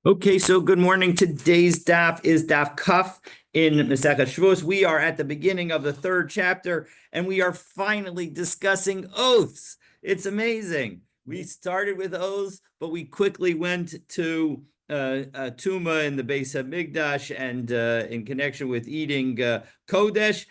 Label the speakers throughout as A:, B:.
A: Okay, so good morning. Today's daf is daf kaf in Masechet Shevuot. We are at the beginning of the third chapter, and we are finally discussing oaths. It's amazing. We started with oaths, but we quickly went to Tuma in the base of Migdash, and in connection with eating Kodesh.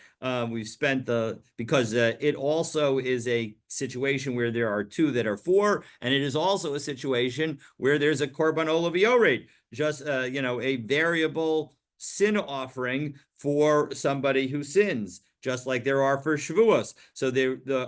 A: We've spent because it also is a situation where there are two that are four, and it is also a situation where there's a korban olav yored, just a variable sin offering for somebody who sins, just like there are for Shavuos. So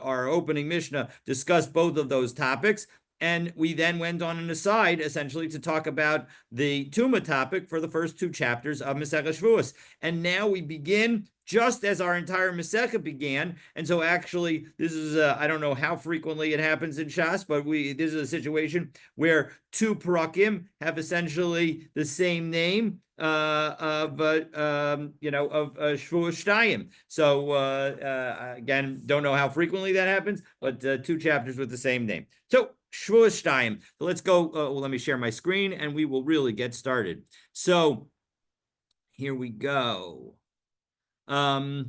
A: our opening Mishnah discussed both of those topics. And we then went on an aside, essentially, to talk about the Tuma topic for the first two chapters of Masechet Shavuos. And now we begin just as our entire Masechet began. And so actually, this is, I don't know how frequently it happens in Shas, but this is a situation where two parakim have essentially the same name of Shavuot Shtayim. So again, don't know how frequently that happens, but two chapters with the same name. So Shavuot Shtayim. So let's go. Let me share my screen, and we will really get started. So here we go. The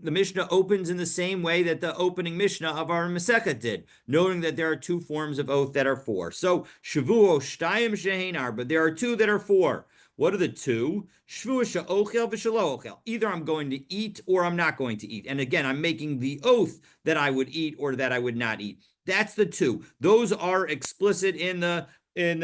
A: Mishnah opens in the same way that the opening Mishnah of our Masechet did, noting that there are two forms of oath that are four. So Shavuot Shtayim Shehein Arba, there are two that are four. What are the two? Shavuot she'ochel v'shelo ochel. Either I'm going to eat or I'm not going to eat. And again, I'm making the oath that I would eat or that I would not eat. That's the two. Those are explicit in the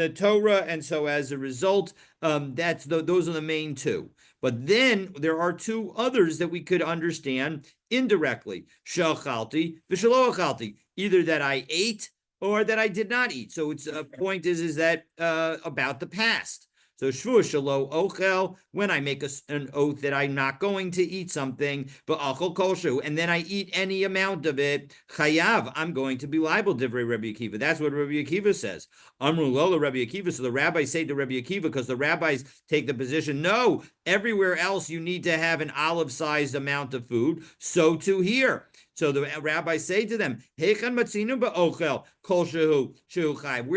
A: Torah, and so as a result, those are the main two. But then there are two others that we could understand indirectly. She'ochalti v'shelo ochalti. Either that I ate or that I did not eat. So its point is that about the past. So Shavuot shelo ochel, when I make an oath that I'm not going to eat something, but achol koshu, and then I eat any amount of it, chayav, I'm going to be liable, divrei Rabbi Akiva. That's what Rabbi Akiva says. Amru lola Rabbi Akiva. So the rabbis say to Rabbi Akiva, because the rabbis take the position, no, everywhere else you need to have an olive-sized amount of food, so too here. So the rabbis say to them, where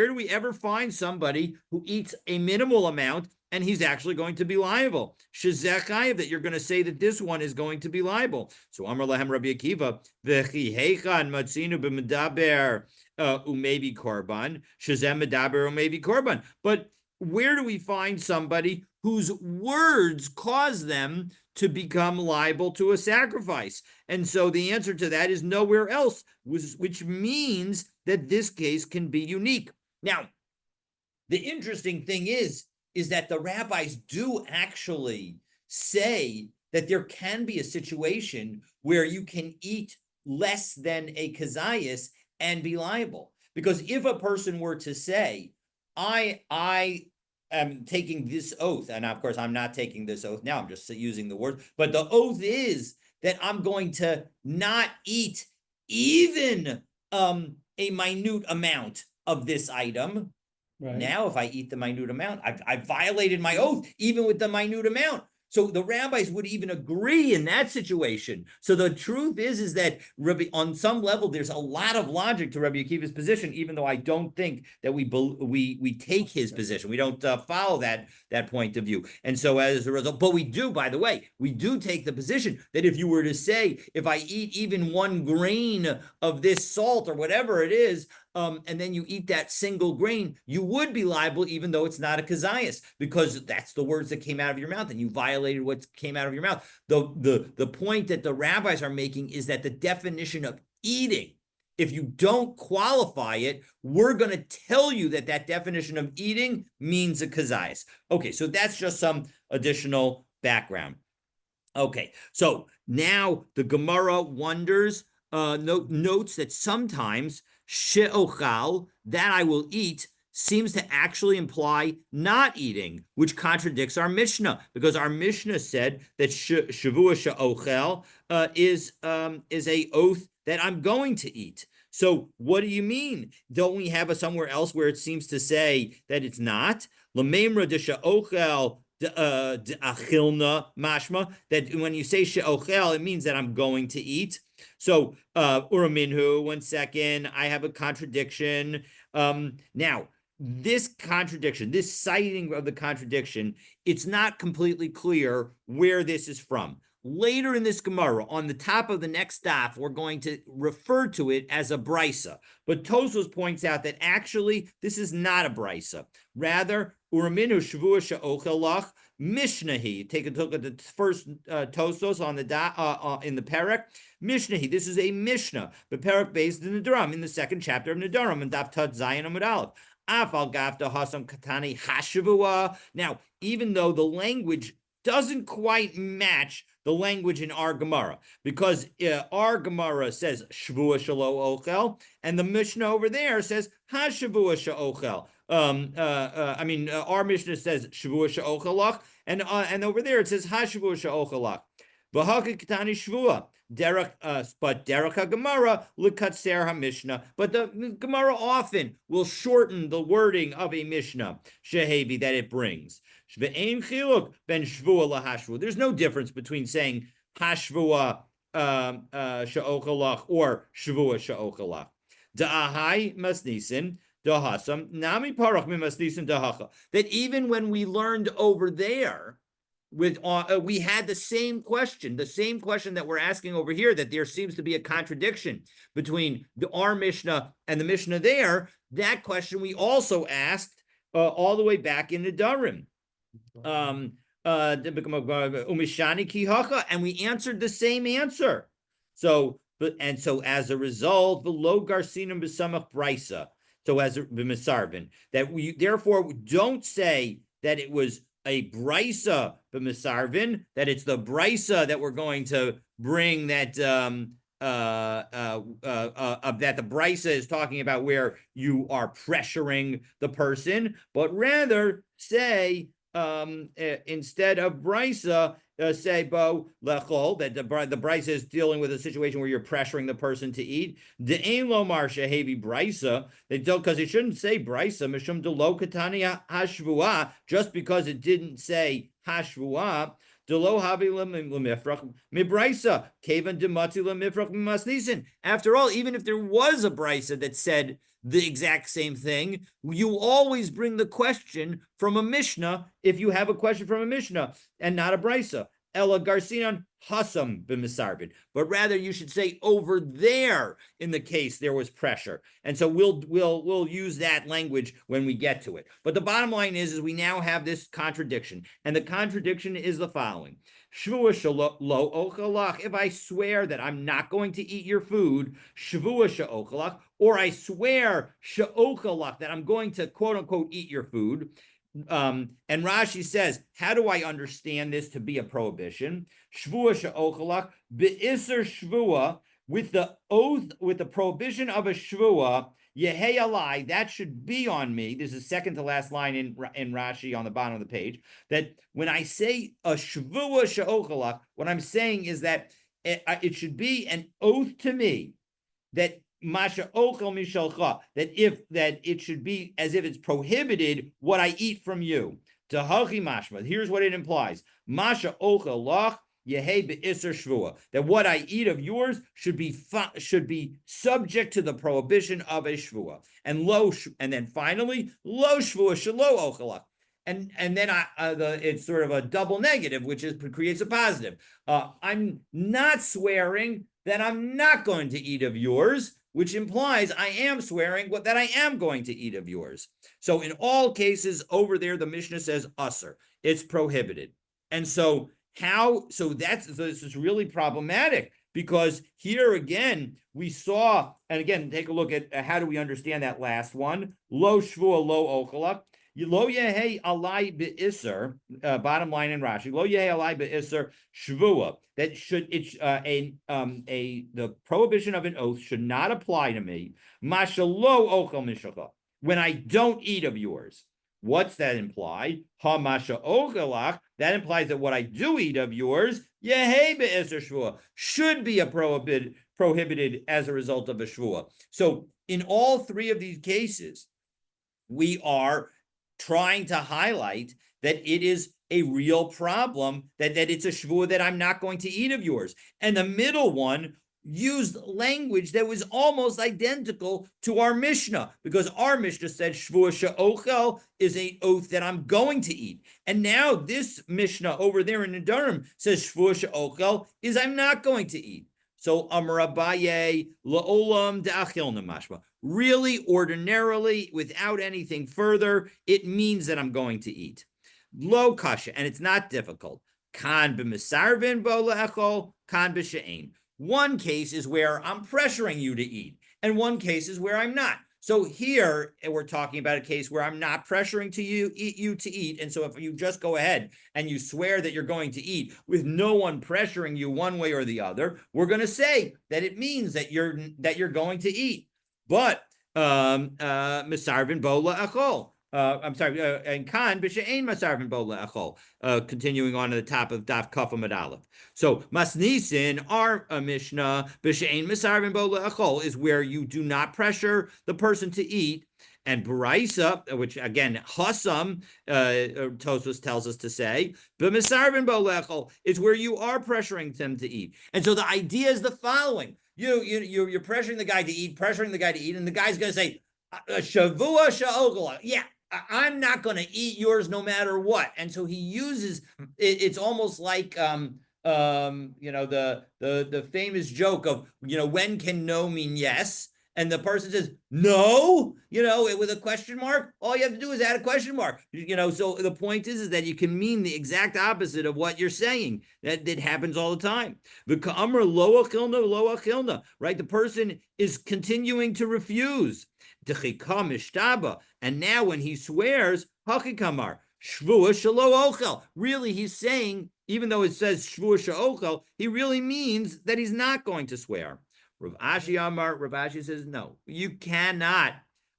A: do we ever find somebody who eats a minimal amount and he's actually going to be liable? That you're going to say that this one is going to be liable. So Amar Lahem Rabbi Akiva, umebi korban, shazem medaber umebi korban. But where do we find somebody whose words cause them to become liable to a sacrifice? And so the answer to that is nowhere else, which means that this case can be unique. Now, the interesting thing is that the rabbis do actually say that there can be a situation where you can eat less than a kazayas and be liable. Because if a person were to say, I am taking this oath, and of course I'm not taking this oath now, I'm just using the word, but the oath is that I'm going to not eat even a minute amount of this item. Right. Now, if I eat the minute amount, I've violated my oath, even with the minute amount. So the rabbis would even agree in that situation. So the truth is that on some level, there's a lot of logic to Rabbi Akiva's position, even though I don't think that we take his position. We don't follow that point of view. And so as a result, but we do, by the way, we do take the position that if you were to say, if I eat even 1 grain of this salt or whatever it is, and then you eat that single grain, you would be liable, even though it's not a kazayas, because that's the words that came out of your mouth, and you violated what came out of your mouth. The point that the rabbis are making is that the definition of eating, if you don't qualify it, we're going to tell you that definition of eating means a kazayas. Okay, so that's just some additional background. Okay, so now the Gemara notes that sometimes she'ochal, that I will eat, seems to actually imply not eating, which contradicts our Mishnah, because our Mishnah said that Shavuot she'ochel is a oath that I'm going to eat. So what do you mean? Don't we have somewhere else where it seems to say that it's not? L'meimra de she'ochel achilna mashma, that when you say she'ochel, it means that I'm going to eat. So uraminhu, 1 second, I have a contradiction. Now this contradiction, this citing of the contradiction, it's not completely clear where this is from. Later in this Gemara, on the top of the next daf, we're going to refer to it as a brisa. But Tosfos points out that actually this is not a brisa. Rather, Uraminu Shevuot she'ochel lach Mishnahi. Take a look at the first Tosfos on the in the parak. Mishnahi. This is a Mishnah. The parak based in Nedarim, in the second chapter of Nedarim, and Daf Tat Zayin Amud Aleph. Afal gafta hasam katani hashavua. Now, even though the language doesn't quite match the language in our Gemara, because our Gemara says Shvua Shalo Ochel, and the Mishnah over there says Hashavua Sha'ochel. Our Mishnah says Shvua Sha'ochelach, and over there it says Hashavua Sha'ochelach. V'haka Ketani Shvua. But Derek HaGemara l'katser HaMishnah. But the Gemara often will shorten the wording of a Mishnah, shehevi, that it brings. Shve'ein chiluk ben shvua lahashvua. There's no difference between saying hashvua sha'ochalach or shvua sha'ochalach. Da'ahai masnisin da'hasam nami parach mimasnisin da'hacha. That even when we learned over there, we had the same question that we're asking over here, that there seems to be a contradiction between our Mishnah and the Mishnah there. That question we also asked all the way back in the Nedarim. Umishani kihacha, and we answered the same answer. So as a result, the lo garsinum b'samach brisa. So as a b'misarvin, that we therefore don't say that it was a brisa b'misarvin, that it's the brisa that we're going to bring, that that the brisa is talking about where you are pressuring the person, but rather say instead of brisa, say bo lechol, that the brisa is dealing with a situation where you're pressuring the person to eat. De'ein lo mar shehevi brisa, because it shouldn't say brisa mishum de lo katani hashvua, just because it didn't say hashvua. After all, even if there was a brisa that said the exact same thing, you always bring the question from a Mishnah if you have a question from a Mishnah and not a brisa. Ella Garcinon Hassam b'misarvin, but rather you should say over there in the case there was pressure, and so we'll use that language when we get to it. But the bottom line is we now have this contradiction, and the contradiction is the following: Shvua shelo ochalach. If I swear that I'm not going to eat your food, shvua she'ochalach, or I swear she'ochalach that I'm going to quote unquote eat your food. And Rashi says, how do I understand this to be a prohibition? Shvua she'ochalach be'isr shvua, with the oath, with the prohibition of a shvua, yehei alai, that should be on me. This is second to last line in Rashi on the bottom of the page. That when I say a shvua she'ochalach, what I'm saying is that it should be an oath to me that Masha ochel mishalcha, that it should be as if it's prohibited what I eat from you. Tahachi mashma. Here's what it implies: Masha ochel lach yehei be'isr shvua. That what I eat of yours should be subject to the prohibition of a shvua. And then finally lo shvua shelo ochelach. And then it's sort of a double negative, which creates a positive. I'm not swearing that I'm not going to eat of yours, which implies I am swearing that I am going to eat of yours. So in all cases over there, the Mishnah says usser, it's prohibited. And so this is really problematic, because here again, we saw, and again, take a look at how do we understand that last one, lo shvua lo ochalach. Lo yehei alai be'isr, bottom line in Rashi, lo yehei alai be'isr shvua, that the prohibition of an oath should not apply to me. Masha lo ochel mishalcha, when I don't eat of yours. What's that imply? Ha masha ochelach, that implies that what I do eat of yours, yehei be'isr shvua, should be prohibited as a result of a shvua. So in all three of these cases, we are trying to highlight that it is a real problem, that it's a shvua that I'm not going to eat of yours. And the middle one, used language that was almost identical to our Mishnah, because our Mishnah said Shevuot she'ochel is an oath that I'm going to eat. And now this Mishnah over there in the Durham says Shevuot she'ochel is I'm not going to eat. So Amar Abaye la'olam de'achilna mashma. Really, ordinarily, without anything further, it means that I'm going to eat. Lo kasha, and it's not difficult. Kan b'misarvin bo le'echol, kan b'she'ein. One case is where I'm pressuring you to eat, and one case is where I'm not. So here we're talking about a case where I'm not pressuring you to eat. And so if you just go ahead and you swear that you're going to eat with no one pressuring you one way or the other, we're going to say that it means that you're going to eat. But misarvin bo la'achol. I'm sorry, and kan b'she'ein masarvin bo la'achol. Continuing on to the top of Daf Kaf Amud Aleph. So Masnisin, our Mishnah, b'she'ein masarvin bo la'achol, is where you do not pressure the person to eat. And Baraisa, which again, Hassam, Tosfos tells us to say, b'misarvin bo la'achol, is where you are pressuring them to eat. And so the idea is the following. You're pressuring the guy to eat, and the guy's going to say, Shevuot she'ochel. Yeah, I'm not going to eat yours no matter what. And so he uses it's almost like the famous joke of when can no mean yes, and the person says no, with a question mark. All you have to do is add a question mark. So the point is that you can mean the exact opposite of what you're saying. That happens all the time. The ka'amr lo achilna, right? The person is continuing to refuse. And now when he swears, hakikamar, Shevuot shelo ochel. Really, he's saying, even though it says Shevuot she'ochel, he really means that he's not going to swear. Rav Ashi says, no, you cannot,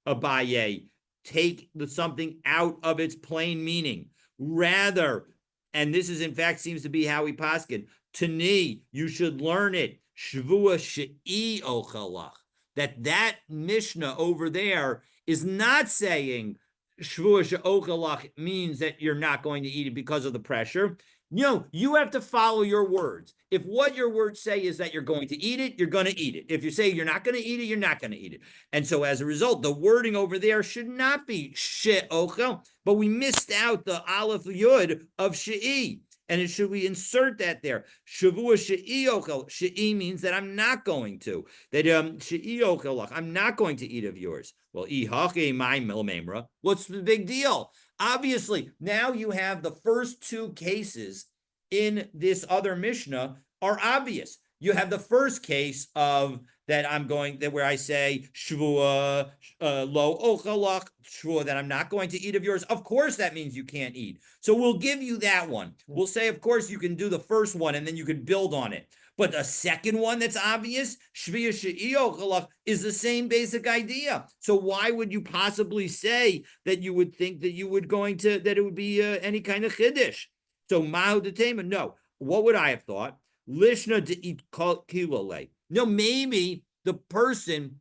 A: Abaye, take something out of its plain meaning. Rather, and this is in fact seems to be how we paskin, Tani, you should learn it, Shevuot she'i ochelach. That Mishnah over there is not saying Shevuot she'ochelach means that you're not going to eat it because of the pressure. You have to follow your words. If what your words say is that you're going to eat it, you're going to eat it. If you say you're not going to eat it, you're not going to eat it. And so as a result, the wording over there should not be she'ochel, but we missed out the aleph yud of she'i. And we insert that there? Shevuot she'i ochel. She'i means that I'm not going to. That she'i ochelach, I'm not going to eat of yours. Well, ihache my milmemra. What's the big deal? Obviously, now you have the first two cases in this other Mishnah are obvious. You have the first case of where I say Shevuot lo ochelach, Shevuot that I'm not going to eat of yours. Of course, that means you can't eat. So we'll give you that one. We'll say, of course, you can do the first one and then you can build on it. But the second one that's obvious, Shevuot she'i ochelach, is the same basic idea. So why would you possibly say that you would think that that it would be any kind of chiddush? So mahu detema, no. What would I have thought? Lishna de'it kilole. No, maybe the person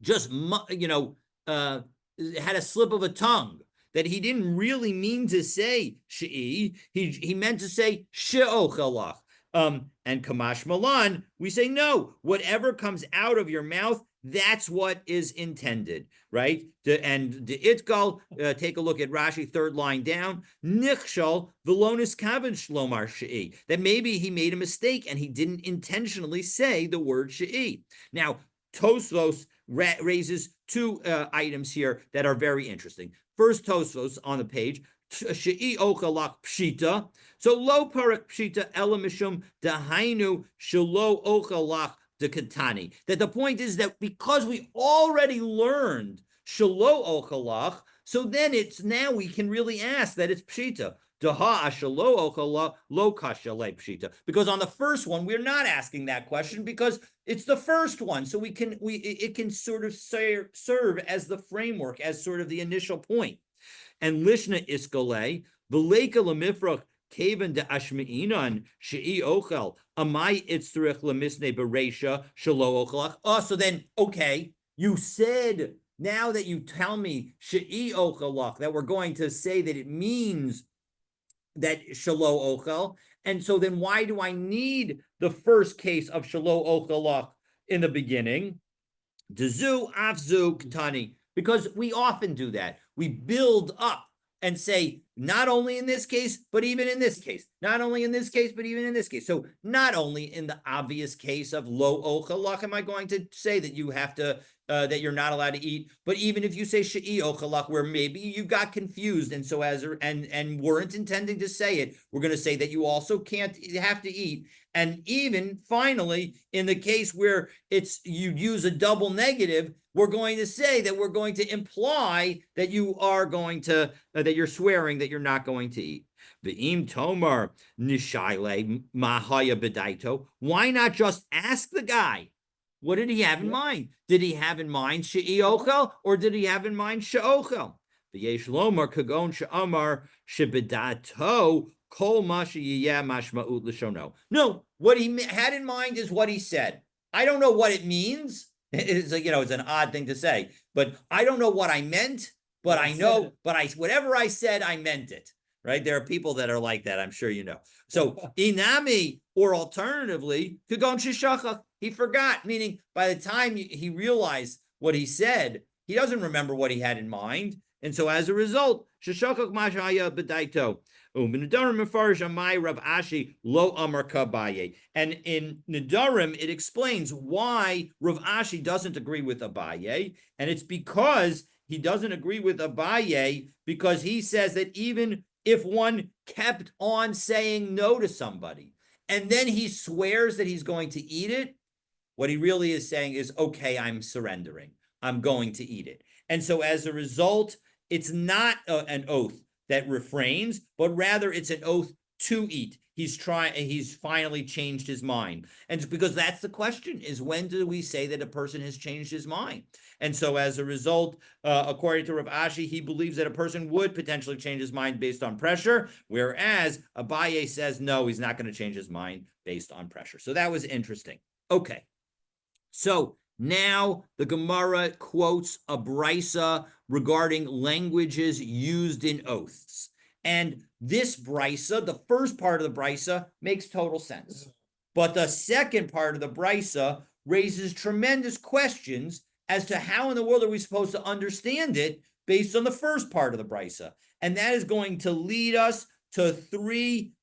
A: just had a slip of a tongue, that he didn't really mean to say she'i. He meant to say she'ochelach. And Kamash Malan, we say no. Whatever comes out of your mouth, that's what is intended, right? And the Itkal, take a look at Rashi, third line down. Nichshal velonis kaven shlomar she'i. That maybe he made a mistake and he didn't intentionally say the word she'i. Now, Tosfos raises two items here that are very interesting. First, Tosfos on the page, she'i ochelach pshita. So lo parak pshita elamishum dahainu shelo ochelach de katani. That the point is that because we already learned shelo ochelach, so then now we can really ask that it's pshita. Daha ashalo ochelach lo kashalei pshita. Because on the first one we're not asking that question because it's the first one, so it can sort of serve as the framework, as sort of the initial point. And lishna iskale v'leika lemifrach kaven de ashmeinan she'i ochel amai itzrich lemisne bereisha shelo ochelach. Oh, so then okay, you said, now that you tell me she'i ochelach, that we're going to say that it means that shelo ochel. And so then why do I need the first case of shelo ochelach in the beginning? Dezu afzu ktani, because we often do that. We build up and say, not only in this case, but even in this case. Not only in this case, but even in this case. So not only in the obvious case of lo ochalach am I going to say that you have to, that you're not allowed to eat, but even if you say she'i ochalach, where maybe you got confused and so and weren't intending to say it, we're going to say that you also can't have to eat. And even finally, in the case where you use a double negative, we're going to say that we're going to imply that you are going to that you're swearing that you're not going to eat. V'im tomar nishayle mahaya bedaito. Why not just ask the guy? What did he have in mind? Did he have in mind she'i ochel, or did he have in mind she'ochel? V'yesh lomar kagon she'amar shebedato. No, what he had in mind is what he said. I don't know what it means. It's it's an odd thing to say, but I don't know what I meant, but I know, whatever I said, I meant it. Right? There are people that are like that, I'm sure you know. So inami, or alternatively, kagon shishachach, he forgot, meaning by the time he realized what he said, he doesn't remember what he had in mind. And so as a result, shishachach mashaya bedaito. And in Nedarim, it explains why Rav Ashi doesn't agree with Abaye, and it's because he doesn't agree with Abaye because he says that even if one kept on saying no to somebody, and then he swears that he's going to eat it, what he really is saying is, okay, I'm surrendering. I'm going to eat it. And so as a result, it's not an oath that refrains, but rather it's an oath to eat. He's finally changed his mind. And it's because that's the question, is when do we say that a person has changed his mind? And so as a result, according to Rav Ashi, he believes that a person would potentially change his mind based on pressure, whereas Abaye says, no, he's not going to change his mind based on pressure. So that was interesting. Okay. So now the Gemara quotes a brisa regarding languages used in oaths. And this brisa, the first part of the brisa, makes total sense. But the second part of the brisa raises tremendous questions as to how in the world are we supposed to understand it based on the first part of the brisa. And that is going to lead us to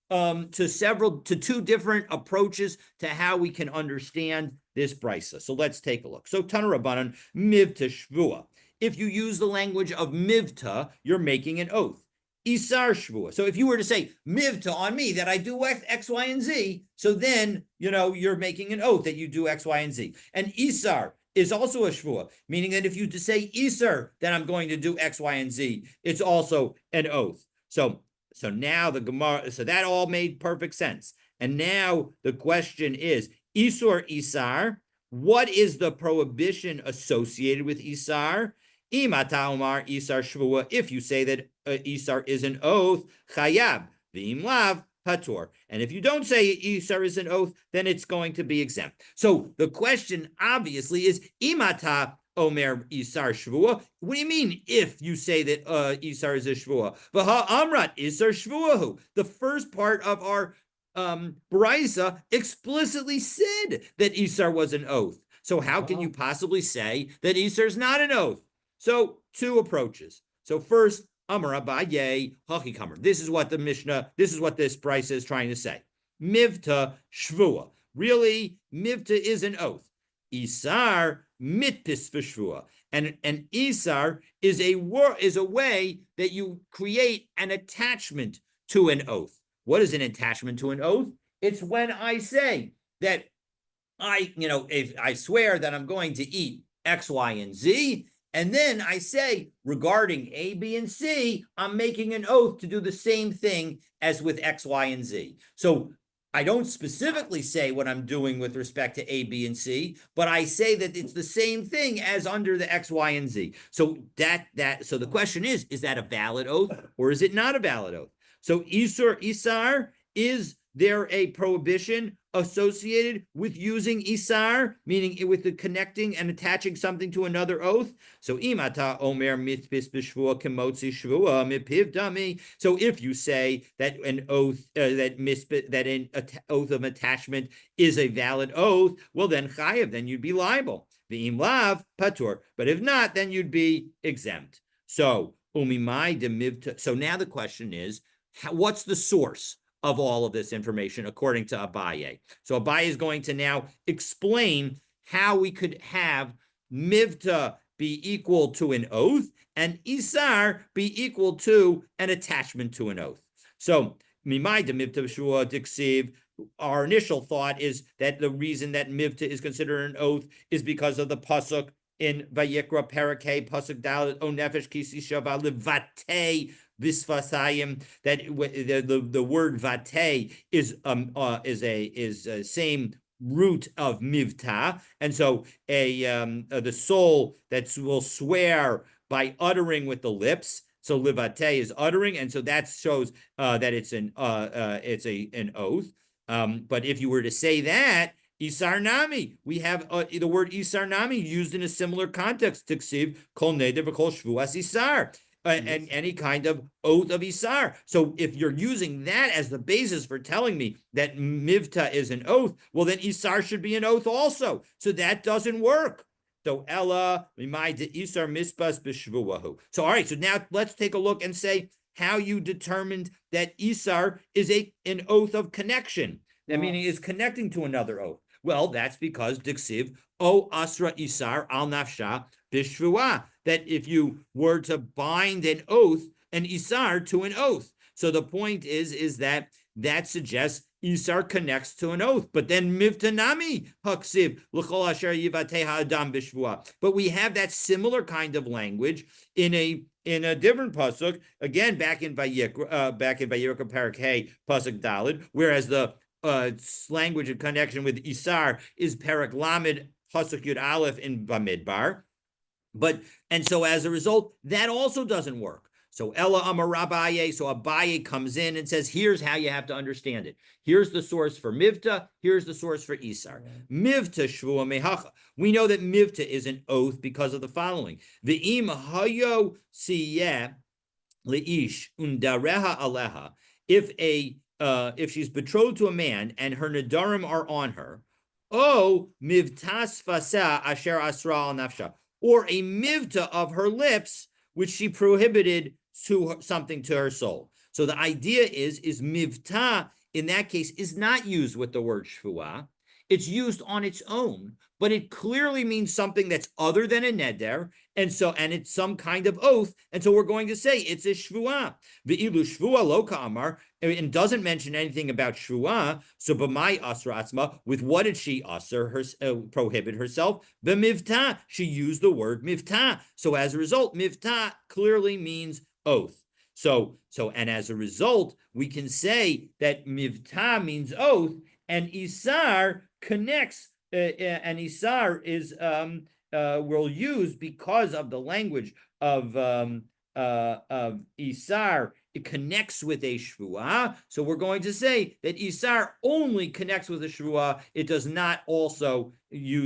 A: two different approaches to how we can understand this brisa. So let's take a look. So Tana Rabbanan, mivta shvua. If you use the language of mivta, you're making an oath. Isar shvua. So if you were to say mivta on me that I do X, Y, and Z, so then you're making an oath that you do X, Y, and Z. And Isar is also a shvua, meaning that if you say Isar that I'm going to do X, Y, and Z, it's also an oath. So now the Gemara, so that all made perfect sense. And now the question is, Isur Isar, what is the prohibition associated with Isar? Imata Omar Isar Shvua, if you say that Isar is an oath, Chayab, V'im Lav, Patur. And if you don't say Isar is an oath, then it's going to be exempt. So the question obviously is, Imata Omer Isar Shvua. What do you mean if you say that Isar is a Shvua? V'ha Amrat Isar Shvuahu. The first part of our Brisa explicitly said that Isar was an oath. So how can you possibly say that Isar is not an oath? So two approaches. So first, Amar Abaye Hachikamer. This is what this Brisa is trying to say. Mivta Shvua. Really, Mivta is an oath. Isar mitpis v'shvua. And Isar is a way that you create an attachment to an oath. What is an attachment to an oath? It's when I say that if I swear that I'm going to eat X, Y, and Z, and then I say regarding A, B, and C, I'm making an oath to do the same thing as with X, Y, and Z. So I don't specifically say what I'm doing with respect to A, B, and C, but I say that it's the same thing as under the X, Y, and Z. So so the question is that a valid oath or is it not a valid oath? So Isar is there a prohibition associated with using isar, meaning with the connecting and attaching something to another oath? So imata omer mitbis b'shvua kemotzi shvua mipiv dami. So if you say that an oath that an oath of attachment is a valid oath, well then chayev, then you'd be liable. V'im lav patur, but if not, then you'd be exempt. So umimai demivta. So now the question is, what's the source of all of this information according to Abaye? So Abaye is going to now explain how we could have mivta be equal to an oath and isar be equal to an attachment to an oath. So mimai demivta b'shvua diksiv. Our initial thought is that the reason that mivta is considered an oath is because of the pasuk in Vayikra Parakeh pasuk Dalet O Nefesh Kisi Shava Levate Visvasayim, that the word vate is a same root of mivta, and so the soul that will swear by uttering with the lips. So livate is uttering, and so that shows that it's an oath. But if you were to say that, Isar Nami, we have the word Isar Nami used in a similar context. Tiksiv kol neder v'kol shvuas Isar, and any kind of oath of Isar. So if you're using that as the basis for telling me that Mivta is an oath, well then Isar should be an oath also. So that doesn't work. So Ella Isar mispas b'shvuahu. So all right, so now let's take a look and say how you determined that Isar is an oath of connection. That meaning is connecting to another oath. Well, that's because Diksiv, O Asra Isar al Nafsha Bishvua, that if you were to bind an oath, an Isar to an oath. So the point is that suggests Isar connects to an oath. But then Mivtanami Haksiv L'chol Asher Yivateha Adam Bishvua. But we have that similar kind of language in a different pasuk, again back in Vayikra Parakeh pasuk Dalid, whereas the language of connection with Isar is Perak Lamed Pasuk Yud Aleph in Bamidbar. And so as a result, that also doesn't work. So Ella Amar Abaye, so Abaye comes in and says, here's how you have to understand it. Here's the source for Mivta, here's the source for Isar. Mivta Shvua Mehacha. We know that Mivta is an oath because of the following. Ve'im hayo siyeh leish undareha aleha. If she's betrothed to a man and her nadarim are on her, mivtas fasa asher asra al nafsha, or a mivta of her lips, which she prohibited to something to her soul. So the idea is mivta in that case is not used with the word shvuah. It's used on its own, but it clearly means something that's other than a neder, and it's some kind of oath, and so we're going to say it's a shvuah. Ve'ilu shvuah lo ka'amar, and doesn't mention anything about shvuah. So b'mai asra atzma, with what did she prohibit herself? B'mivta, she used the word mivta. So as a result, mivta clearly means oath. So and as a result, we can say that mivta means oath, and isar connects, and isar is will use because of the language of isar. It connects with a shvuah, so we're going to say that isar only connects with a shvuah. It does not also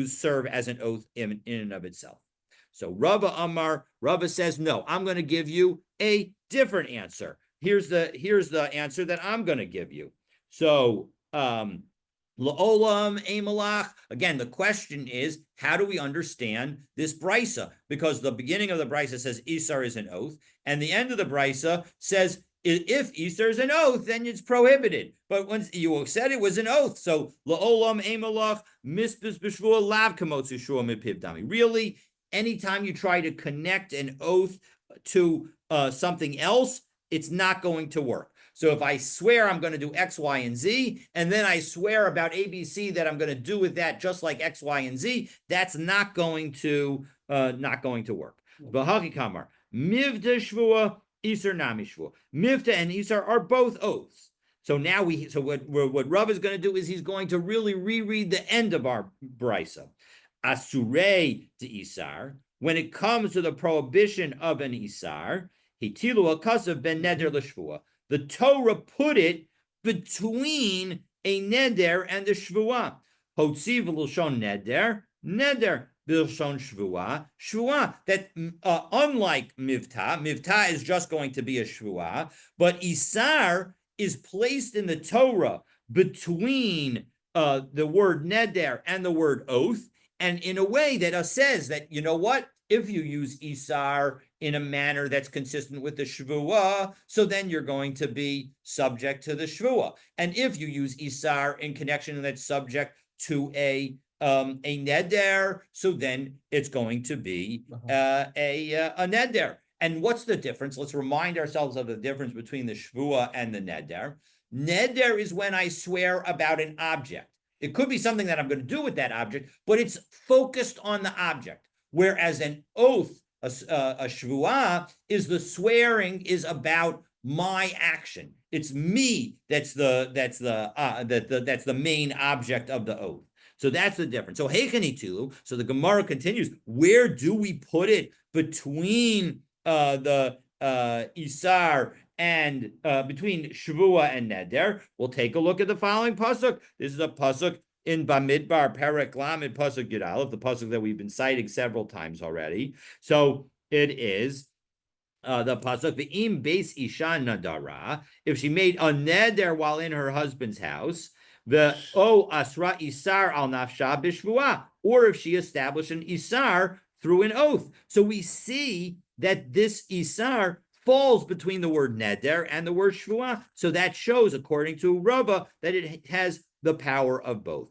A: serve as an oath in and of itself. So Rava says, no, I'm going to give you a different answer. Here's the answer that I'm going to give you. So La'olam Emalach. Again, the question is, how do we understand this brisa? Because the beginning of the brisa says Isar is an oath, and the end of the brisa says if Isar is an oath, then it's prohibited. But once you said it was an oath, so La'olam Emalach Mispis B'Shvua Lav Kamotzu Shua Mipiv Dami. Really, anytime you try to connect an oath to something else, it's not going to work. So if I swear I'm going to do X, Y, and Z, and then I swear about ABC that I'm going to do with that just like X, Y, and Z, that's not going to work. V'haki kamar mivta shvua isar nami shvua. Mivta and isar are both oaths. So now what Rav is going to do is he's going to really reread the end of our brisa. Asurei de isar. When it comes to the prohibition of an isar, hitilu akasav ben neder l'shvua. The Torah put it between a neder and a shvuah. Hotzi v'lshon neder, neder v'lshon shvuah, shvuah. That unlike mivtah is just going to be a shvuah, but isar is placed in the Torah between the word neder and the word oath, and in a way that says that, you know what, if you use isar in a manner that's consistent with the shvuah, so then you're going to be subject to the shvuah. And if you use isar in connection that's subject to a neder, so then it's going to be a neder. And what's the difference? Let's remind ourselves of the difference between the shvuah and the neder. Neder is when I swear about an object. It could be something that I'm going to do with that object, but it's focused on the object. Whereas an oath, a shvuah, is the swearing is about my action. It's me that's the main object of the oath. So that's the difference. So Heichanitu. So the Gemara continues. Where do we put it between the isar and between shvuah and neder? We'll take a look at the following pasuk. This is a pasuk in Bamidbar, Perek Lamed, pasuk Yud Aleph, the pasuk that we've been citing several times already. So it is the pasuk v'im beis isha nadara. If she made a neder while in her husband's house, the asra isar al nafsha b'shvuah, or if she established an isar through an oath. So we see that this isar falls between the word neder and the word shvuah. So that shows, according to Rava, that it has the power of both.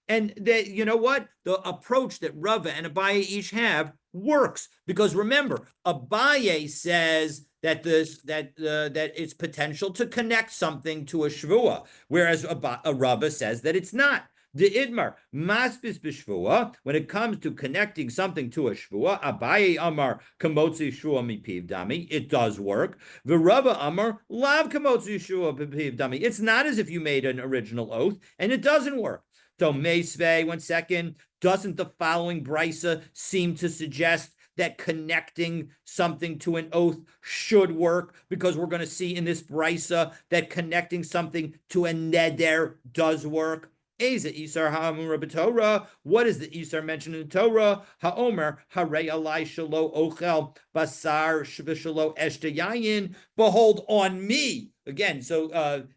A: And that, you know what? The approach that Rava and Abaye each have works, because remember, Abaye says that that it's potential to connect something to a shvuah, whereas Rava says that it's not. The idmar maspis b'shvuah, when it comes to connecting something to a shvuah, Abaye amar kamotzi shvuah mipiv dami, it does work. V'Rava amar lav kamotzi shvuah mipiv dami. It's not as if you made an original oath, and it doesn't work. So Meisvei, 1 second, doesn't the following brisa seem to suggest that connecting something to an oath should work? Because we're going to see in this brisa that connecting something to a neder does work. What is the Isar mentioned in the Torah? Haomer harei alai shelo ochel basar shelo eshtayayin. Behold on me. Again, so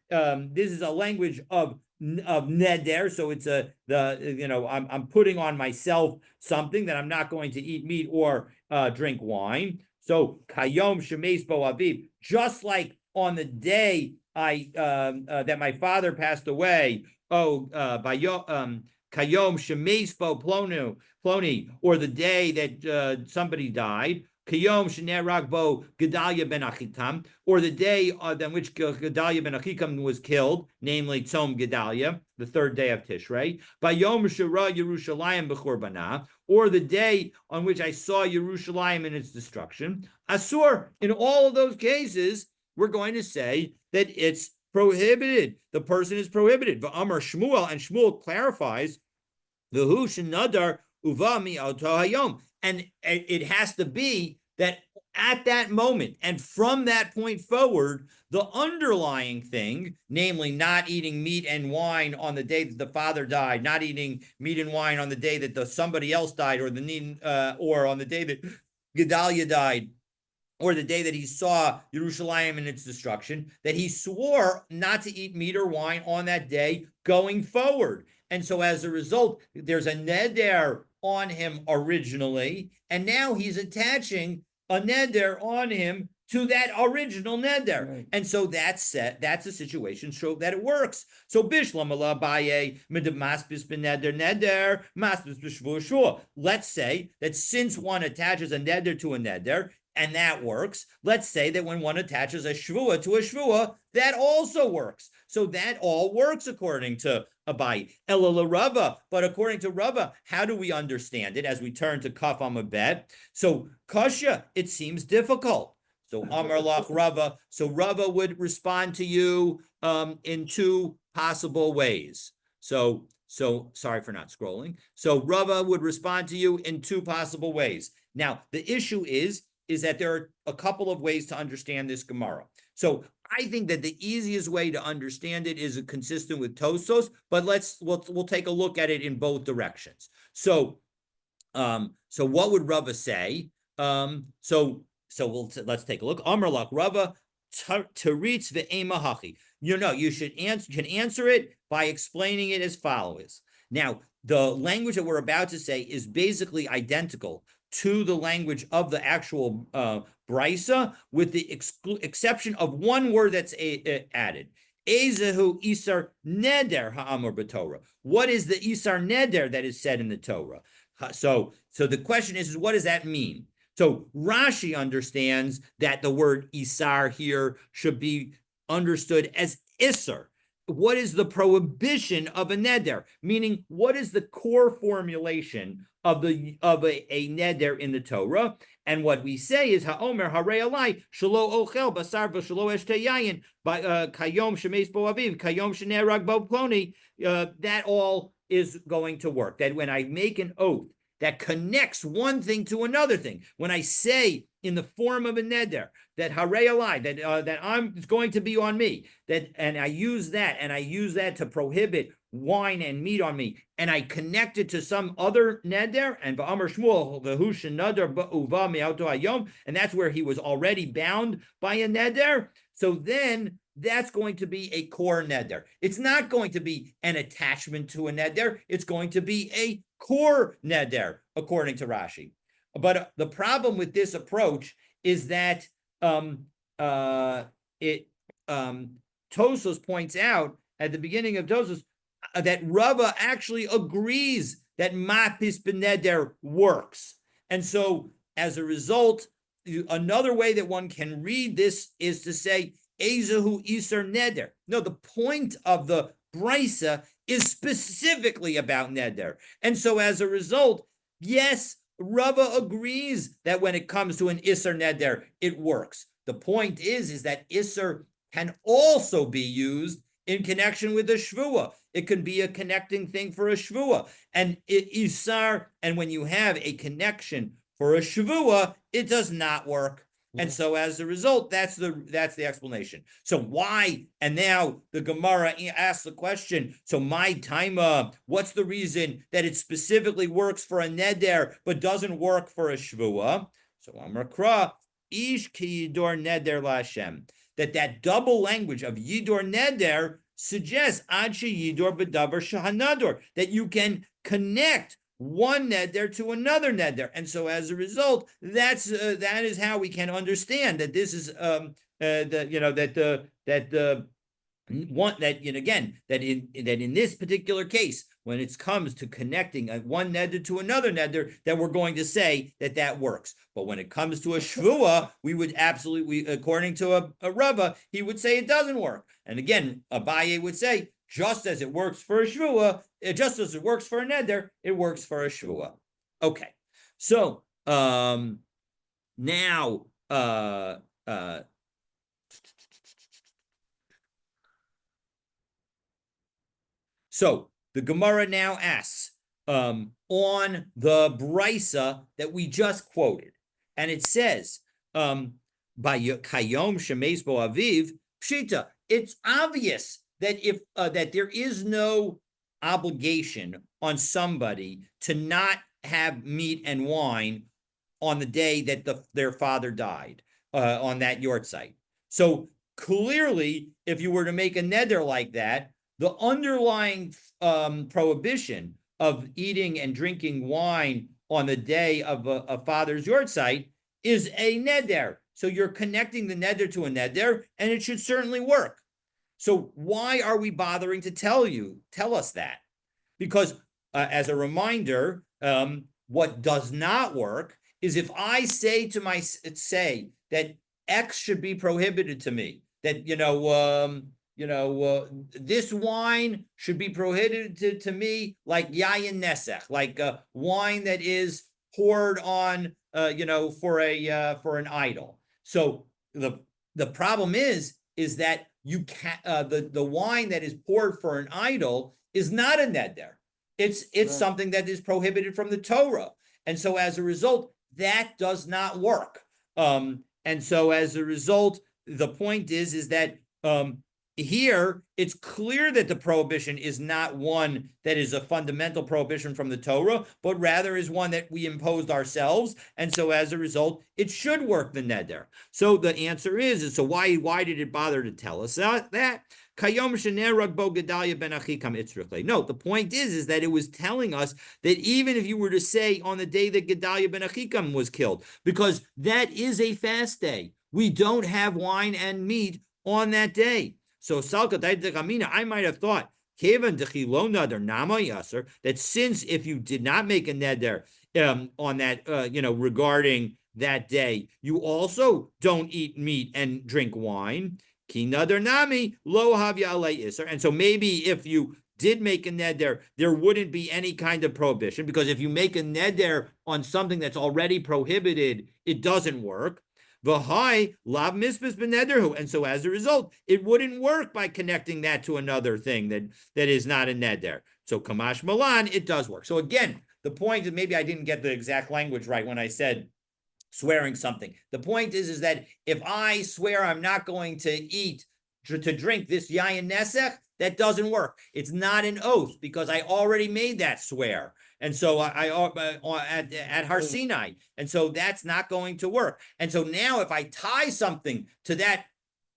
A: this is a language of neder. So it's I'm putting on myself something that I'm not going to eat meat or drink wine. So kayom shemeis bo aviv, just like on the day that my father passed away. Kayom shemeis bo ploni, or the day that somebody died. Kayom shenerag bo Gedalia ben Achitam, or the day on which Gedalia ben Achikam was killed, namely Tzom Gedalia, the 3rd day of Tishrei. Bayom shera Yerushalayim b'churbanah, or the day on which I saw Yerushalayim in its destruction. Asur. In all of those cases, we're going to say that it's prohibited. The person is prohibited. V'amar Shmuel, and Shmuel clarifies, v'hu shenadar uva mi'oto hayom, and it has to be that at that moment and from that point forward, the underlying thing, namely not eating meat and wine on the day that the father died, not eating meat and wine on the day that somebody else died, or or on the day that Gedalia died, or the day that he saw Yerushalayim in its destruction, that he swore not to eat meat or wine on that day going forward. And so as a result, there's a neder on him originally, and now he's attaching a neder on him to that original neder. Right. And so that's a situation so that it works. So bishlam ala baye maspis ben neder maspis b'shvuah. Let's say that since one attaches a neder to a neder, and that works, let's say that when one attaches a shvuah to a shvuah, that also works. So that all works according to Abaye. Elul Rava, but according to Rava, how do we understand it as we turn to Kaf Amabet? So Kasha, it seems difficult. So Amar Lach Rava. So Rava would respond to you in 2 possible ways. So sorry for not scrolling. So Rava would respond to you in 2 possible ways. Now, the issue is that there are a couple of ways to understand this Gemara. So I think that the easiest way to understand it is consistent with Tosfos, but we'll take a look at it in both directions. So what would Rava say? Let's take a look. Amar lak Rava teritz ve'ema hachi. You can answer it by explaining it as follows. Now, the language that we're about to say is basically identical to the language of the actual brisa, with the exception of one word that's added. Ezehu isar neder ha'amor b'Torah. What is the isar neder that is said in the Torah? So the question is what does that mean? So Rashi understands that the word isar here should be understood as isser. What is the prohibition of a neder? Meaning, what is the core formulation of a neder in the Torah? And what we say is ha'omer harei alai shelo ochel basar v'shelo eshtei yayin by kayom shemeis bo aviv kayom shenerag bo ploni. That all is going to work. That when I make an oath that connects one thing to another thing, when I say in the form of a neder that harei alai, that it's going to be on me, and I use that to prohibit wine and meat on me, and I connect it to some other neder, and v'amar Shmuel v'hu shenadar ba'uva me'auto hayom, and that's where he was already bound by a neder. So then that's going to be a core neder. It's not going to be an attachment to a neder. It's going to be a core neder, according to Rashi. But the problem with this approach is that Tosfos points out at the beginning of Tosfos that Rava actually agrees that mapis b'neder works. And so as a result, another way that one can read this is to say, Ezehu Iser Neder. No, the point of the Brisa is specifically about Neder. And so as a result, yes, Rava agrees that when it comes to an Iser Neder, it works. The point is that Iser can also be used in connection with a Shevuot. It can be a connecting thing for a Shevuot. And Isar, and when you have a connection for a Shevuot, it does not work. And so as a result, that's the explanation. So why? And now the Gemara asks the question, so my time, what's the reason that it specifically works for a neder, but doesn't work for a shvuah? So Amar Kra, ish ki yidor neder la'Hashem. That double language of yidor neder suggests ad she yidor b'davar shahanador, that you can connect one neder to another neder, and so as a result, that is how we can understand that this is in this particular case, when it comes to connecting one neder to another neder, that we're going to say that works. But when it comes to a shvuah, we would absolutely, according to a Rava, he would say it doesn't work. And again, Abaye would say, just as it works for a shvuah, just as it works for a neder, it works for a shvuah. Okay, so now so the Gemara now asks on the brisa that we just quoted, and it says by kayom shemeis bo aviv pshita. It's obvious that if that there is no obligation on somebody to not have meat and wine on the day that their father died on that yahrzeit. So clearly, if you were to make a neder like that, the underlying prohibition of eating and drinking wine on the day of a father's yahrzeit is a neder. So you're connecting the neder to a neder, and it should certainly work. So why are we bothering to tell us that? Because as a reminder, what does not work is if I say that X should be prohibited to me, that this wine should be prohibited to me, like yayin nesech, like wine that is poured on, for an idol. So the problem is that you can't, the wine that is poured for an idol is not a neder. It's right. Something that is prohibited from the Torah. And so as a result, that does not work. And so as a result, the point is that here it's clear that the prohibition is not one that is a fundamental prohibition from the Torah, but rather is one that we imposed ourselves, and so as a result, it should work the neder. So the answer is so why did it bother to tell us that? No, the point is that it was telling us that even if you were to say on the day that Gedalia ben Achikam was killed, because that is a fast day, we don't have wine and meat on that day. So I might have thought that since if you did not make a neder on that, regarding that day, you also don't eat meat and drink wine. And so maybe if you did make a neder, there wouldn't be any kind of prohibition, because if you make a neder on something that's already prohibited, it doesn't work. And so as a result, it wouldn't work by connecting that to another thing that is not a neder. So kamash malan, it does work. So again, the point is, maybe I didn't get the exact language right when I said swearing something. The point is that if I swear I'm not going to eat, to drink this yayin nesech, that doesn't work. It's not an oath because I already made that swear. And so I at Har Sinai. And so that's not going to work. And so now if I tie something to that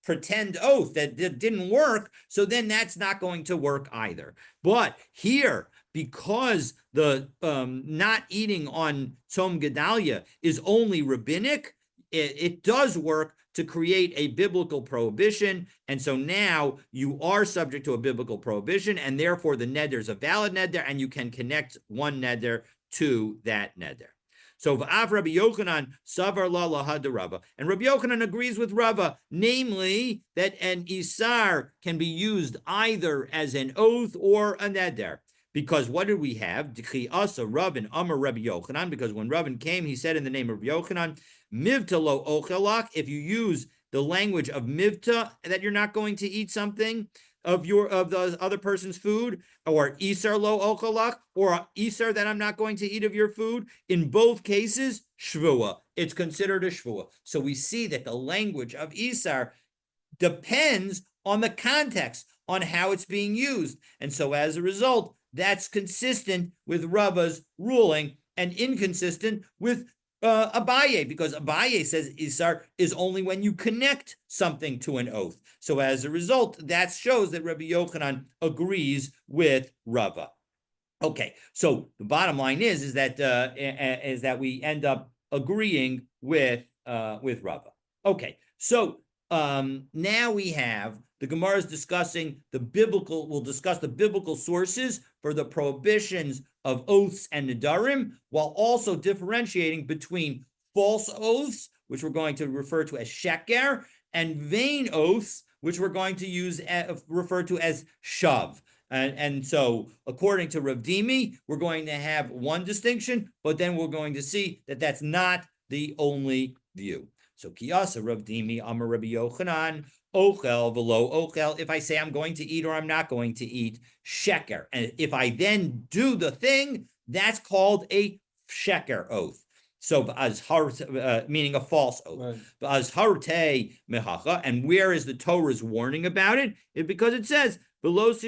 A: pretend oath that didn't work, so then that's not going to work either. But here, because the not eating on Tzom Gedalia is only rabbinic, it does work to create a biblical prohibition. And so now you are subject to a biblical prohibition, and therefore the neder is a valid neder, and you can connect one neder to that neder. So V'av Rabbi Yochanan savar la lahad Rava, and Rabbi Yochanan agrees with Rava, namely that an isar can be used either as an oath or a neder. Because what did we have? Asa Ravin Amar Rabbi Yochanan. Because when Ravin came, he said in the name of Rabbi Yochanan, Mivta lo ochelak. If you use the language of mivta, that you're not going to eat something of the other person's food, or isar lo ochelak, or isar that I'm not going to eat of your food. In both cases, shvuah. It's considered a shvuah. So we see that the language of isar depends on the context, on how it's being used, and so as a result, that's consistent with Rava's ruling and inconsistent with Abaye, because Abaye says Isar is only when you connect something to an oath. So as a result, that shows that Rabbi Yochanan agrees with Rava. Okay, so the bottom line is that we end up agreeing with Rava. Okay, so now we have the Gemara is discussing we'll discuss the biblical sources for the prohibitions of oaths and nedarim, while also differentiating between false oaths, which we're going to refer to as sheker, and vain oaths, which we're going to refer to as shav. And so, according to Rav Dimi, we're going to have one distinction, but then we're going to see that that's not the only view. So, Kiyasa Rav Dimi Amar Rabbi Yochanan, Ochel v'lo ochel, if I say I'm going to eat or I'm not going to eat, sheker. And if I then do the thing, that's called a sheker oath. So meaning a false oath. Right. And where is the Torah's warning about it? Because it says, don't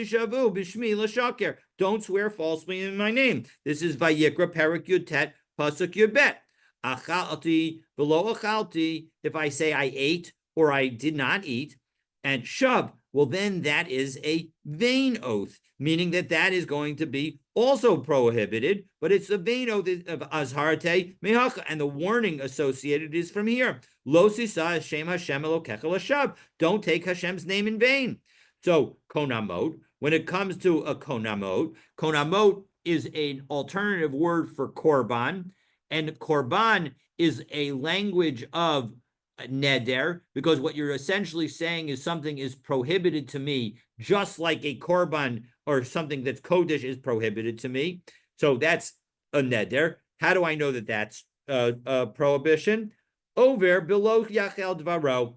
A: swear falsely in my name. This is Vayikra Perek Yud Tet Pasuk Yud Bet. Achalti v'lo achalti, if I say I ate or I did not eat, and shav, well then that is a vain oath, meaning that is going to be also prohibited, but it's a vain oath of azharate mehacha, and the warning associated is from here. Lo sisa Hashem Hashem elokecha l'shav, don't take Hashem's name in vain. So konamot, when it comes to a konamot is an alternative word for korban, and korban is a language of neder, because what you're essentially saying is something is prohibited to me, just like a korban or something that's kodesh is prohibited to me. So that's a neder. How do I know that that's a prohibition? Over below yachel dvaro.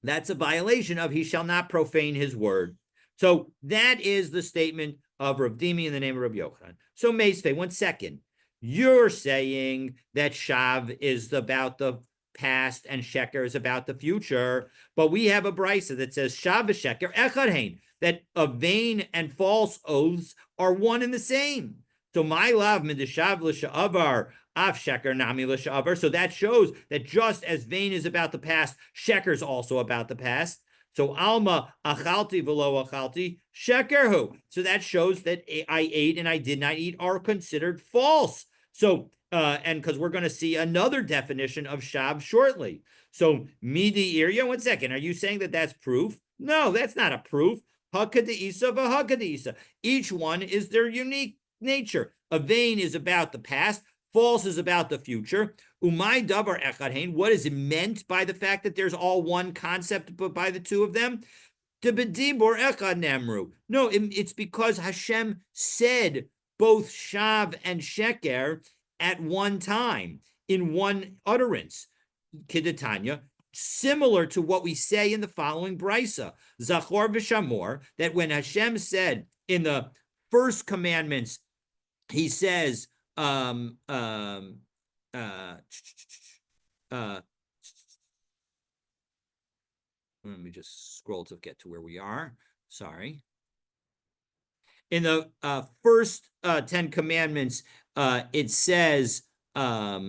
A: That's a violation of he shall not profane his word. So that is the statement of Rav Dimi in the name of Rabbi Yochanan. So Meisvei, 1 second. You're saying that shav is about the past and sheker is about the future. But we have a brisa that says shav v'sheker echad hein, that a vain and false oaths are one and the same. So my love midishav l'sha'avar af sheker nami l'sha'avar. So that shows that just as vain is about the past, sheker is also about the past. So alma achalti velo achalti shekerhu. So that shows that I ate and I did not eat are considered false. So and because we're going to see another definition of shav shortly. So midi area. 1 second. Are you saying that that's proof? No, that's not a proof. Hakadisa v'hakadisa. Each one is their unique nature. A vain is about the past. False is about the future. Umay davar echad hein. What is meant by the fact that there's all one concept, but by the two of them? To bedibor echad nemru. No, it's because Hashem said both shav and sheker at one time in one utterance. Kidatanya, similar to what we say in the following brisa, Zachor v'Shamor, that when Hashem said in the first commandments, he says, let me just scroll to get to where we are. Sorry. In the first 10 commandments, it says, let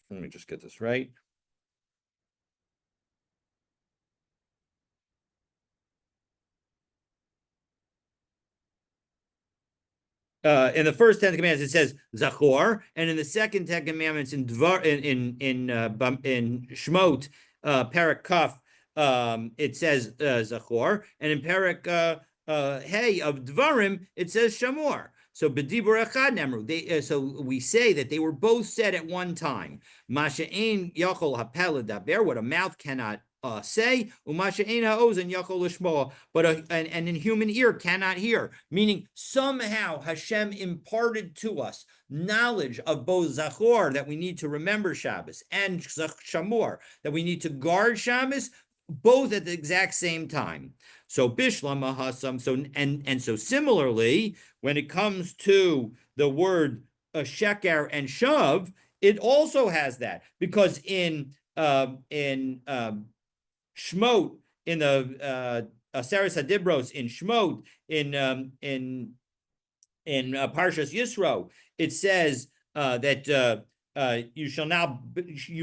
A: me just get this right. In the first 10 commandments, it says Zachor, and in the second 10 commandments in Shmot, Perek Kaf, it says Zachor, and in Perek Hey of Dvarim, it says Shamor. So B'dibur Echad Nemru. So we say that they were both said at one time. Masha'ein Yachol Hapel Daber, what a mouth cannot say, umasha'ein ha'ozen yachol lishmoa, but and in human ear cannot hear. Meaning somehow Hashem imparted to us knowledge of both Zachor, that we need to remember Shabbos, and Shamor, that we need to guard Shabbos, both at the exact same time. So Bishlam Mahasam. So similarly, when it comes to the word sheker and shav, it also has that, because in Shmot, in the Aseres Hadibros, in Shmot, in Parshas Yisro, it says that you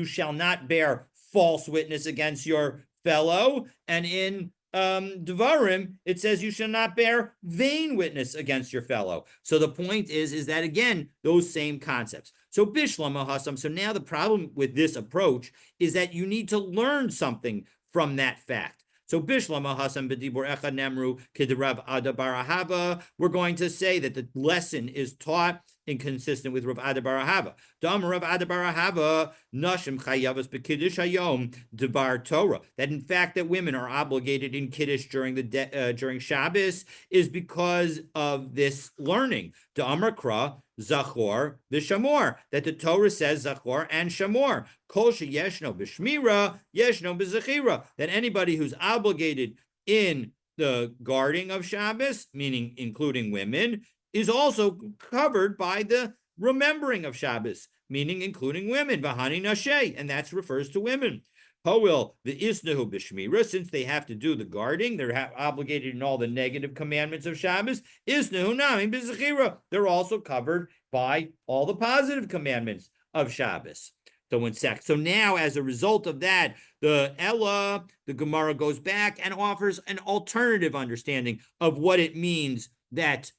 A: shall not bear false witness against your fellow, and in Devarim, it says you shall not bear vain witness against your fellow. So the point is that, again, those same concepts. So Bishlam Hasam. So now the problem with this approach is that you need to learn something from that fact. So Bishlam Hasam B'dibur Echad Nemru K'derav Ada bar Ahava. We're going to say that the lesson is taught inconsistent with Rav Ada bar Ahava. Dam Rav Ada bar Ahava Nashim Chayavas B'Kiddush Hayom Devar Torah. That in fact that women are obligated in Kiddush during during Shabbos is because of this learning. Da'amar Kra Zachor v'Shamor, that the Torah says Zachor and Shamor. Kol sheyeshno b'shmira, yeshno b'zechira, that anybody who's obligated in the guarding of Shabbos, meaning including women, is also covered by the remembering of Shabbos, meaning including women. V'hani nashay, and that refers to women. Hoil the isnahu b'shmira, since they have to do the guarding, they're obligated in all the negative commandments of Shabbos. Isnahu nami b'zechira, they're also covered by all the positive commandments of Shabbos. So now, as a result of that, the Gemara goes back and offers an alternative understanding of what it means that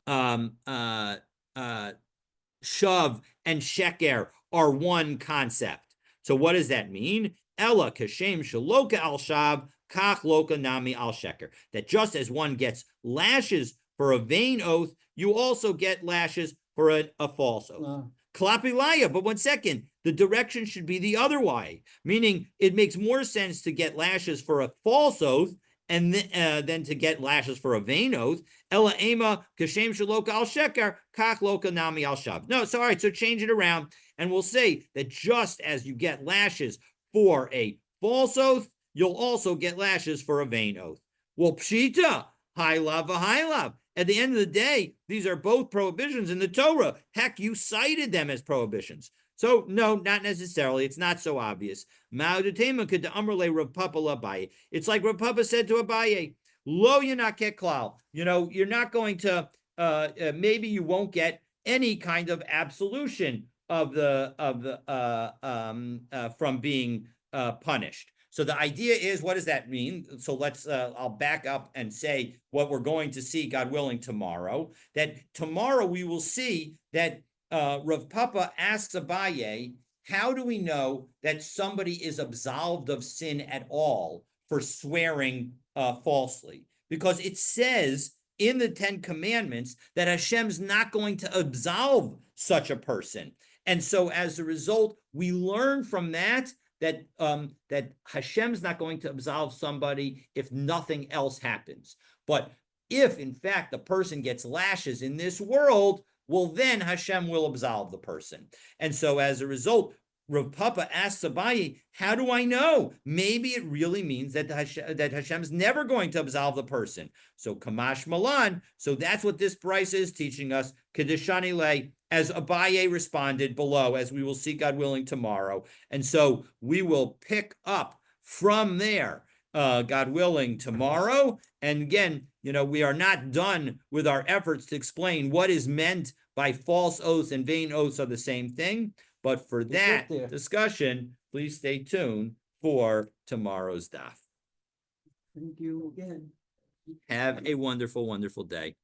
A: shav and sheker are one concept. So what does that mean? Ella kashem shaloka al shav kach loka nami al sheker. That just as one gets lashes for a vain oath, you also get lashes for a false oath. Klapilaya, but 1 second, the direction should be the other way, meaning it makes more sense to get lashes for a false oath and than to get lashes for a vain oath. Ella ema kashem shaloka al sheker kach loka nami al shav. No, so all right, so change it around, and we'll say that just as you get lashes for a false oath, you'll also get lashes for a vain oath. Well, pshita, high love, at the end of the day, these are both prohibitions in the Torah. Heck, you cited them as prohibitions. So no, not necessarily. It's not so obvious. It's like Rav Papa said to Abaye, Lo Yanaket Klal. You're not going to, maybe you won't get any kind of absolution from being punished. So the idea is, what does that mean? So I'll back up and say what we're going to see, God willing, tomorrow. That tomorrow we will see that Rav Papa asks Abaye, how do we know that somebody is absolved of sin at all for swearing falsely? Because it says in the Ten Commandments that Hashem's not going to absolve such a person. And so as a result, we learn from that Hashem's not going to absolve somebody if nothing else happens. But if, in fact, the person gets lashes in this world, well, then Hashem will absolve the person. And so as a result, Rav Papa asks Abaye, how do I know? Maybe it really means that Hashem's never going to absolve the person. So Kamash Malan, so that's what this price is teaching us. Kedeshani Le, as Abaye responded below, as we will see, God willing, tomorrow. And so we will pick up from there, God willing, tomorrow. And again, we are not done with our efforts to explain what is meant by false oaths and vain oaths are the same thing. But for that discussion, please stay tuned for tomorrow's daf.
B: Thank you again.
A: Have a wonderful, wonderful day.